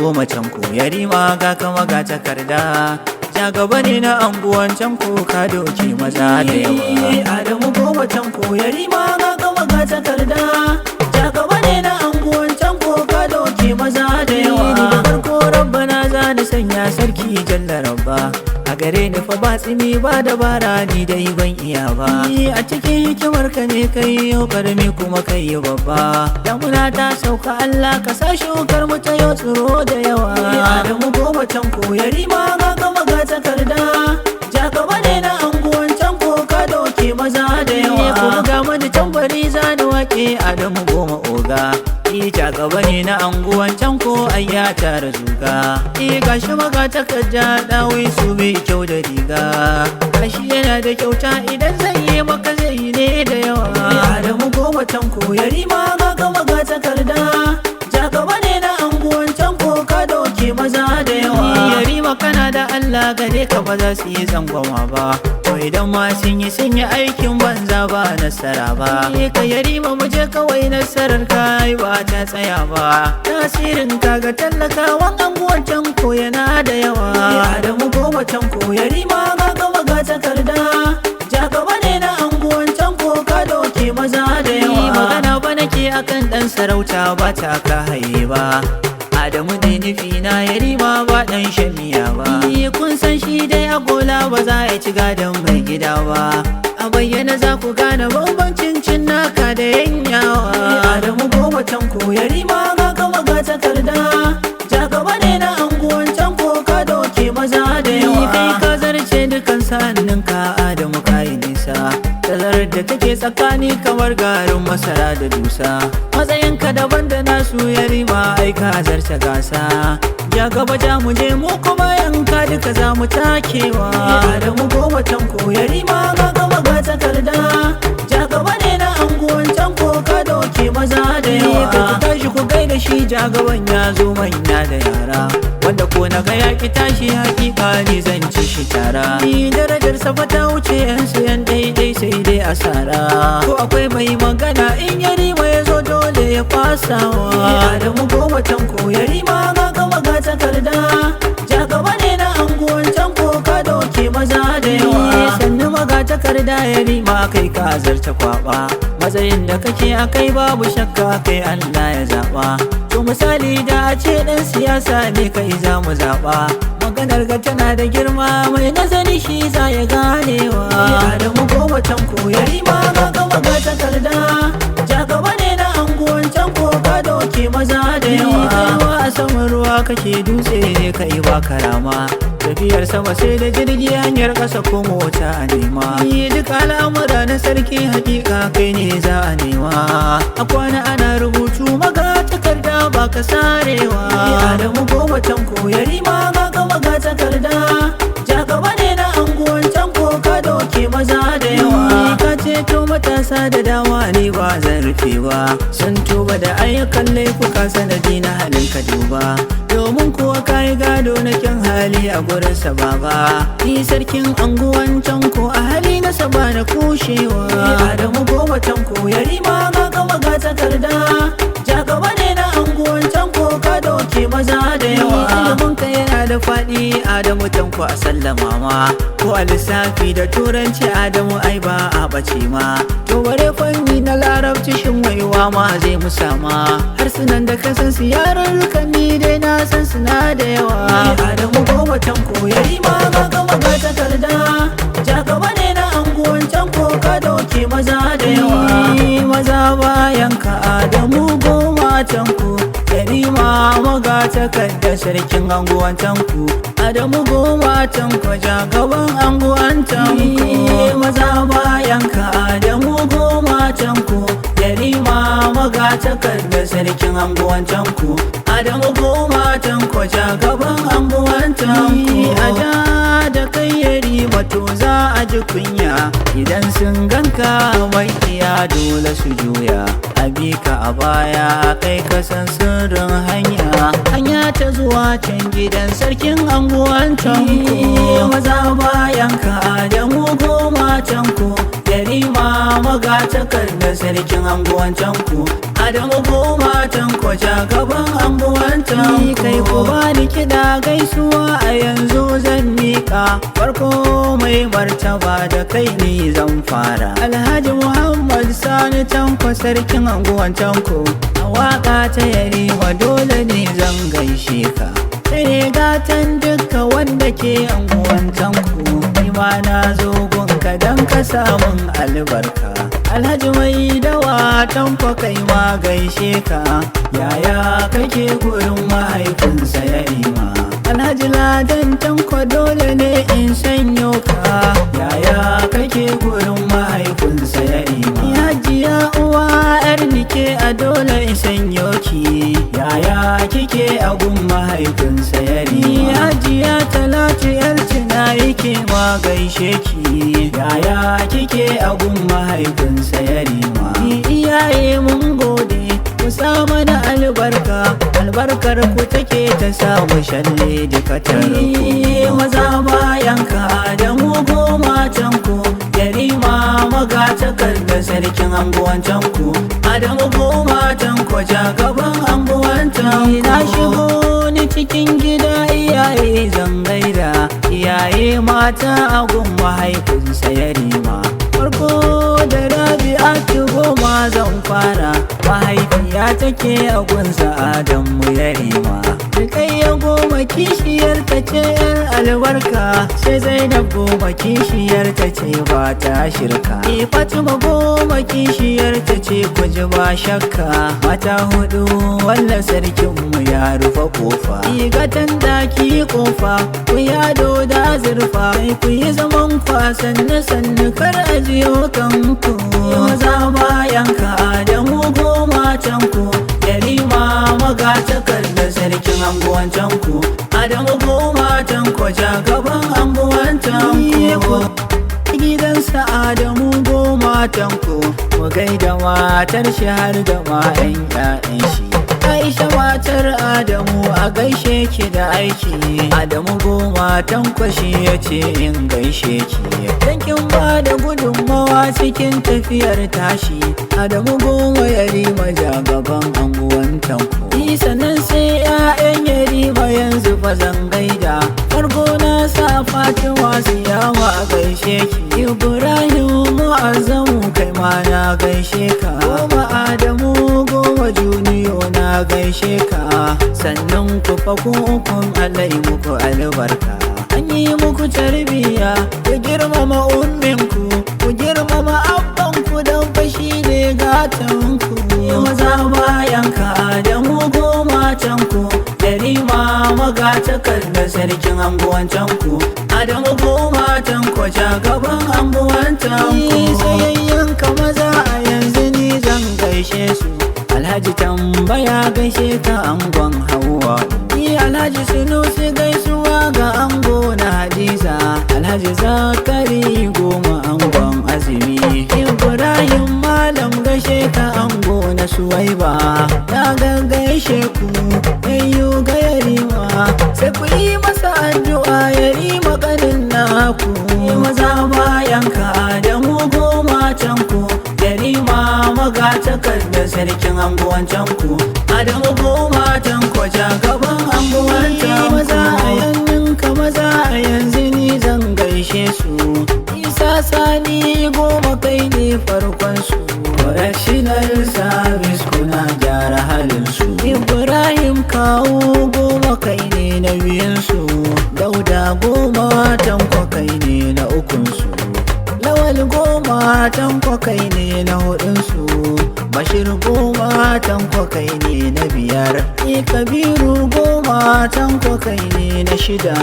goma can ku yarima ga kama ga takarda ja gaba ne na anguwan can ku ka doki maza da yawa Adamu goma can ku yarima ga kama ga takarda ja gaba ne na anguwan can ku ka doki maza da yawa ni da farko rabbana za ni sanya sarki jalla rabba a gare ni fa ba tsimi ba dabara ni dai ban iya ba a cikin hikimar ka ne kai yau karami kuma kai babba damuna ta sauka Allah ka sa shukar mu ta yau tsiro da yawa Adamu goma can ku yarima ga kama ga takarda ja gaba ne na anguwan can ku ka doke maza da yawa kuma ga mani tambari za ni wake Adamu goma oga ja gaba ne na anguwan can ko ayya tara zuga gashi maga takarda dawi su mai kyau da riga gashi yana da kyauta idan zai yi maka zai yi ne da yawa Adamu goma can ko yarima ga kama ga takarda ja gaba ne na anguwan can ko ka doke maza da yawa yarima kana da Allah gare ka ba za su yi zangwama ba to idan ma sun yi aikin banza ba nasara ba ka yarima mu je kawai nasarar kai ba ta tsaya ba tasirin ka ga tallakawan anguwan can ko yana da yawa Adamu goma can ko yarima ga kama ga takarda ja gaba ne na anguwan can ko ka doke maza da yawa magana ba nake akan dan sarauta ba ta ka haye ba Adamu dai nufi na yarima ba dan shamiya ba kun san shi dai agola ba za a ci gadon mai gida ba a bayyana za ku gane bambancin cin naka da yanyawa Adamu goma can ko yarima ga kama ga takarda ja gaba ne na anguwan can ko ka doke maza da yawa kai ka zarce dukan sa'annin ka Adamu kai nisa tazarar da take tsakani kamar garin masara da dusa matsayinka daban da nasu yarima ai ka zarce gasa ja gaba ja mu je mu kuma yanka duka za mu takewa Adamu goma can ko yarima ga kama ga takarda ja gaba ne na anguwan can ko ka doke maza da yawa ku tashi ku gaida shi ja gaban ya zo manya da yara wanda ko na ga yaki tashi hakika ne zan ci shi tara ni darajar sa fa ta wuce yan sayan daidai sai dai asara ko akwai mai magana in yarima ya zo dole ya fasawa Adamu goma can ko yarima ga kama ga takarda ja gaba ne na anguwan can ko ka doke maza da yawa sannu maga takarda yarima kai ka zarta kwaba matsayin da kake akai babu shakka kai Allah ya zaba to misali da a ce dan siyasa ne kai za mu zaba maganar ga tana da girma mai nazari shi za ya ganewa Adamu goma can ko yarima ga kama ga takarda ja gaba ne na anguwan can ko ka doke maza da yawa a saman ruwa kake dutse ne kai ba karama tafiyar sama sai da jirgi hanyar ƙasa ko mota a nema duk al'amura na sarki hakika kai ne za a nema a kwana ana rubutu maga takarda ba ka sarewa Adamu goma can ko yarima ga kama ga takarda ja gaba ne na anguwan can ko ka doke maza da yawa ka ceto matasa da dama ne ba zan rufe ba sun tuba da ayyukan laifuka sanadi na halin ka duba domin kuwa kayi gado na kyan hali a gurin sa baba ni sarkin anguwan can ko a hali na saba na kushewa Adamu goma can ko yarima ga kama ga takarda ja gaba ne na anguwan can ko ka doke maza da yawa ilimin ka yana da faɗi Adamu can ko a sallama ma ko a lissafi da turanci Adamu ai ba a ɓace ma to bare fanni na larabci shin waiwa ma zai musama harsunan da ka san su yaran rukani dai na san suna da yawa Adamu goma can ko yarima ga kama ga takarda ja gaba ne na anguwan can ko ka doke maza da yawa maza bayan ka Adamu goma can ko yarima maga takarda sarkin anguwan can ko Adamu goma can ko ja gaban anguwan can ko maza bayan ka Adamu goma can ko yarima maga takarda sarkin anguwan can ko Adamu goma can ko ja gaban anguwan can ko aja da kai yarima to za a ji kunya idan sun ganka mai iya dole su juya abika a baya kai kasan sirrin hanya ta zuwa can gidan sarkin anguwan can ko maza bayan ka Adamu goma can ko yarima magatakar da sarkin anguwancan ku Adamu goma tanko jagaban anguwancan ku kai ku bani kiɗa gaisuwa a yanzu zan miƙa farko mai martaba da kai ni zan fara Alhaji Muhammad Sani Tanko sarkin anguwancan ku a waƙa ta Yarima dole ne zan gaishe ka kai ne gatan duka wanda ke anguwancan ku ni ma na zo gunka don ka samun albarka Alhaji mai dawa Tanko kai ma gaishe ka yaya kake gurin mahaifinsa Yarima Alhaji Ladan Tanko dole ne in sanyo ka yaya kake gurin mahaifinsa Yarima Hajiya uwa yar nike a dole in sanyo ki yaya kike a gun mahaifinsa Yarima Hajiya Talatu yar tina yake ma gaishe ki yaya kike a gun mahaifinsa Yarima iyaye mun gode ku sa mana albarkar ku take ta samu shalle duka tarko maza bayan ka da mu goma can ku Yarima magatakar da sarkin anguwancan ku Adamu goma can ku jagaban anguwancan ku na shigo ni cikin gida iyaye zan gaida iyaye mata a gun mahaifinsa Yarima farko da Rabi'atu goma zan fara mahaifiya take a gunsa Adamu Yarima Rukayya goma kishiyar ta ce yar albarka sai Zainab goma kishiyar ta ce ba ta shirka Fatima goma kishiyar ta ce ku ji ba shakka mata hudu walla sarkinmu ya rufe kofa gatan daki kofa ku yado da zurfa kai ku yi zaman kwasan na sannu kar a jiyo kanku maza bayan ka da mu goma can ku Yarima magatakar da sarkin anguwancan ku Adamu goma can ku jagaban anguwancan ku gidansa Adamu goma can ku mu gaida matar shi har da ma 'yan shi Aisha matar Adamu a gaishe ki da aiki Adamu goma tankwashi ya ce in gaishe ki Dankin ba da gudunmawa cikin tafiyar tashi Adamu goma Yarima jagaban anguwan tanko sannan sai 'ya'yan Yarima yanzu fa zan gaida farko na sa Fatima Siyawa a gaishe ki Ibrahim Mu'azzamu kai ma na gaishe ka goma Adamu goma Juniyo na gaishe ka sannan ku fa kun alai muku albarka an yi muku tarbiya ku girmama umminku ku girmama abbanku don fashi ne gatanku maza bayan ka da mu goma can ku Yarima magatakar da sarkin anguwancan ku Adamu goma can ku jagaban anguwancan ku sayayyan ka maza a yanzu ni zan gaishe su Alhaji tambaya gaishe ka angon Hauwa ni Alhaji Sunusi gaisuwa ga ango na Hadiza Alhaji Zakari goma angon Azumi Ibrahim Malam gaishe ka ango na Suwaiba na gaishe ku ayyu ga Yarima sai ku yi masa addu'a Yarima kanin naku maza bayan ka da mu goma can ku Yarima magatakar da sarkin anguwancan ku Adamu goma tanko jagaban anguwancan ku maza a yannin ka maza a yanzu ni zan gaishe su Isa Sani goma kai ne farkon su Correctional Service kuna gyara halin su Ibrahim Kawu goma kai ne na biyun su Dauda goma tanko kai ne na ukun su Lawal goma tanko kai ne na hudun su Bashir goma tanko kai ne na biyar Kabiru goma tanko kai ne na shida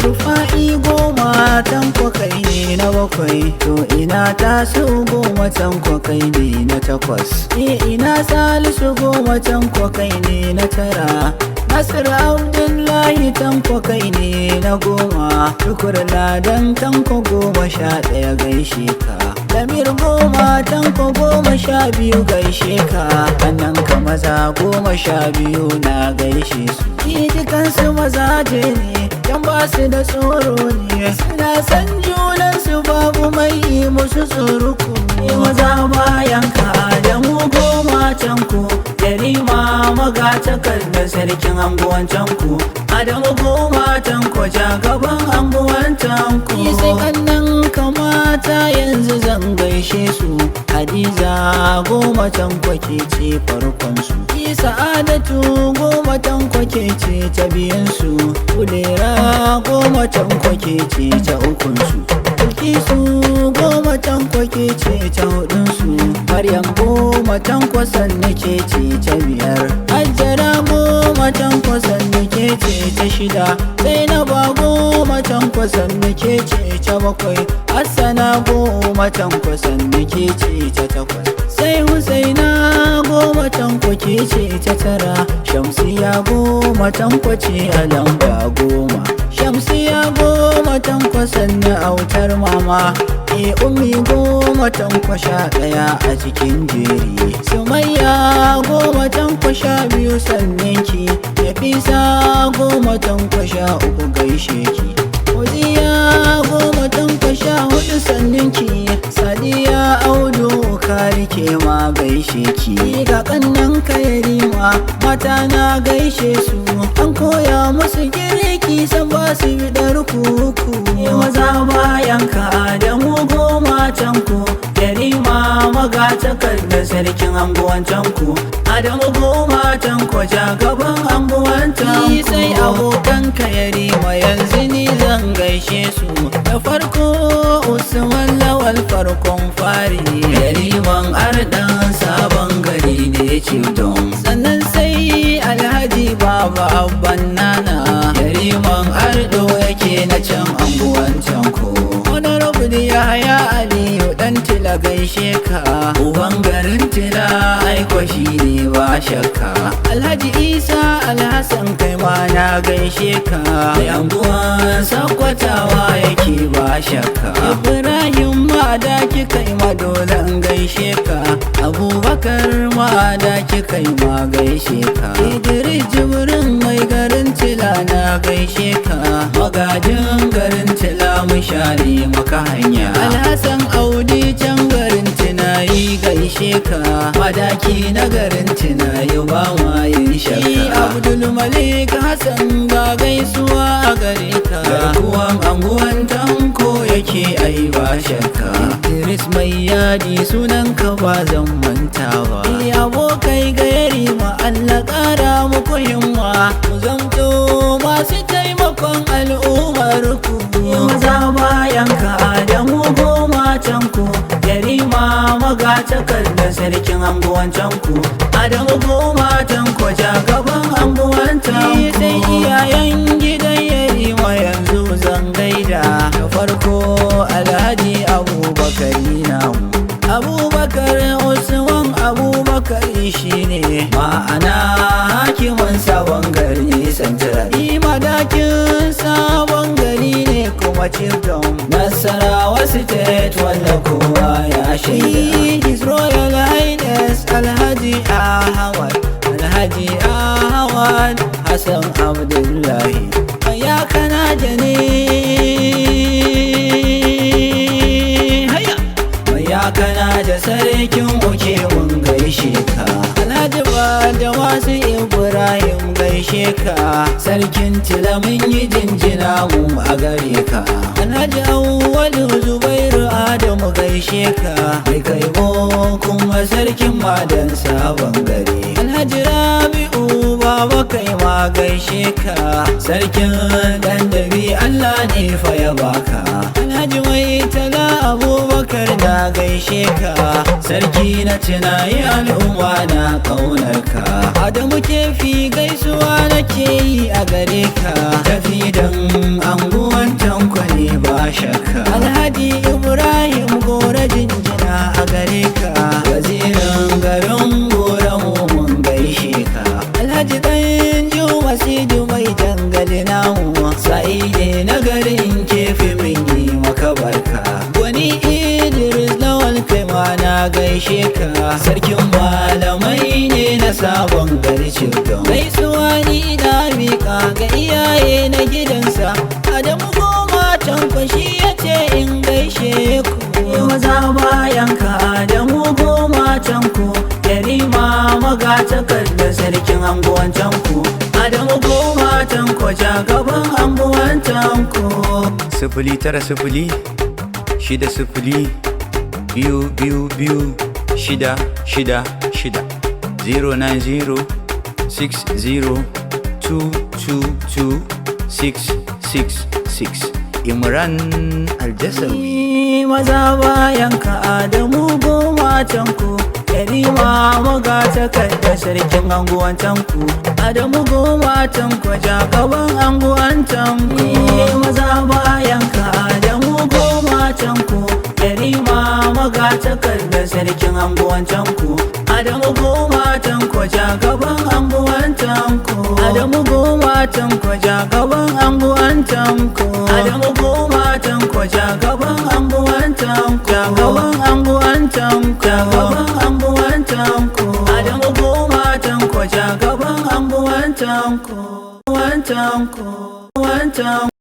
Rufa'i goma tanko kai ne na bakwai to ina Tasu goma tanko kai ne na takwas ina Salisu goma tanko kai ne na tara Nasir Abdullahi tanko kai ne na goma Tukur Ladan tanko 11 gaishe ka Lamir goma tanko 12 gaishe ka Annan ka maza 12 na gaishe su dukansu mazaje ne yan ba su da tsoro ne suna san junansu babu mai musu tsuruku maza sarkin anguwancan ku Adamu goma tanko jagaban anguwancan ku sai kannan kamata yanzu zan gaishe su Hadiza goma tanko ke ce farkon su Sa'adatu goma tanko ke ce ta biyan su Kulera goma tanko ke ce ta ukun su Bilkisu goma tanko ke ce ta hudun su Maryam goma tanko sanne ke ce ta biyar Hajjara goma tanko sanne ke ce ta shida Zainaba goma tanko sanne ke ce ta bakwai Hassana goma tanko sanne ke ce ta takwas sai Husaina goma tanko ke ce ta tara Shamsiya goma tanko ce a lamba goma Shamsiya goma tanko sanne autar mama Ummi goma tanko 11 a cikin jeri Sumayya goma tanko 12 sannan ki Nafisa goma tanko 13 gaishe ki Fauziya goma tanko 14 sannan ki Sadiya Audu ka rike ma gaishe ki ga kannan ka yarima mata na gaishe su an koya musu girki san ba su bidar kuku maza bayan ka Adamu goma tanko yarima magatakar da sarkin anguwancan ku Adamu goma tanko jagaban anguwancan ku sai abokan ka yarima yanzu ni zan gaishe su da farko Usman Lawal farkon fari yariman ardan sabon gari ne Chibdom sannan sai Alhaji Baba Abban Nana yariman ardo yake na can anguwancan ku Honorable Yahaya Aliyu dan Tila gaishe ka uban garin Tila aiko shi ne ba shakka Alhaji Isa Alhassan kai ma na gaishe ka anguwan sakwatawa yake ba shakka Ibrahim Madaki kai ma dole an gaishe ka Abubakar Madaki kai ma gaishe ka Idris Jibrin mai garin Tila na gaishe ka magajin garin Tila mu share maka hanya Alhassan Audi can garin Tinayi gaishe ka Madaki na garin Tinayi ba ma yin shakka Abdul Malik Hassan ga gaisuwa a gare ka garkuwan anguwan tanko yake ai ba shakka Idris mai yadi sunan ka ba zan mantawa abokai ga yarima Allah ƙara muku himma mu zamto masu taimakon al'ummar ku maza bayan ka Adamu goma tanko yarima magatakar da sarkin anguwancan ku Adamu goma tanko jagaban anguwancan ku sai iyayen gidan yarima yanzu zan gaida da farko Alhaji Abubakar namu Abubakar Usman Abubakar shine ma'ana hakimin sabon gari Sanjira madakin sabon gari ne kuma Chibdom Nasarawa State wanda kowa ya shaida His Royal Highness Alhaji Ahmad Hassan Abdullahi ya kana jane ya kana da sarkin uke mun gaishe ka Alhaji da wasu Ibrahim gaishe ka sarkin Tila mun yi jinjina mu a gare ka Alhaji Awwalu Zubairu Adamu gaishe ka mai kaibo kuma sarkin madan sabon gari Alhaji Rabi'u Baba kai ma gaishe ka sarkin dandabi Allah ne fa ya baka Alhaji Mai Tala Abubakar na gaishe ka sarki na tunayi al'umma na kaunar ka Adamu kefi gaisuwa nake yi a gare ka tafi dan anguwan tanko ne ba shakka Alhaji Ibrahim Gora jinjina a gare ka wazirin garin Gora mu mun gaishe ka Alhaji dan Juma Sidu mai jangali namu Sa'ide na garin kefi min yi maka barka wani Idris Lawal kai ma na gaishe ka sarkin malamai ne na sabon gari Chibdom gaisuwa ni na miƙa ga iyaye na gidansa Adamu goma tanko shi yace in gaishe ku maza bayan ka Adamu goma tanko yarima magatakar da sarkin anguwancan ku jagaban anguwan tanko. 09060 222 666 09060222666 Imran Aljasawi. Maza bayan ka Adamu goma tanko, yarima magatakarda sarkin anguwan tanko. Adamu goma tanko jagaban anguwan tanko. Maza bayan ka Adamu goma tanko, yarima magatakarda sarkin anguwan tanko. Adamu goma tanko jagaban anguwan tanko. Adamu goma tanko jagaban anguwan tanko. Adamu goma tanko jagaban anguwan tanko. Jagaban anguwan tanko. Jagaban anguwan tanko. Adamu goma tanko jagaban anguwan tanko. Anguwan tanko.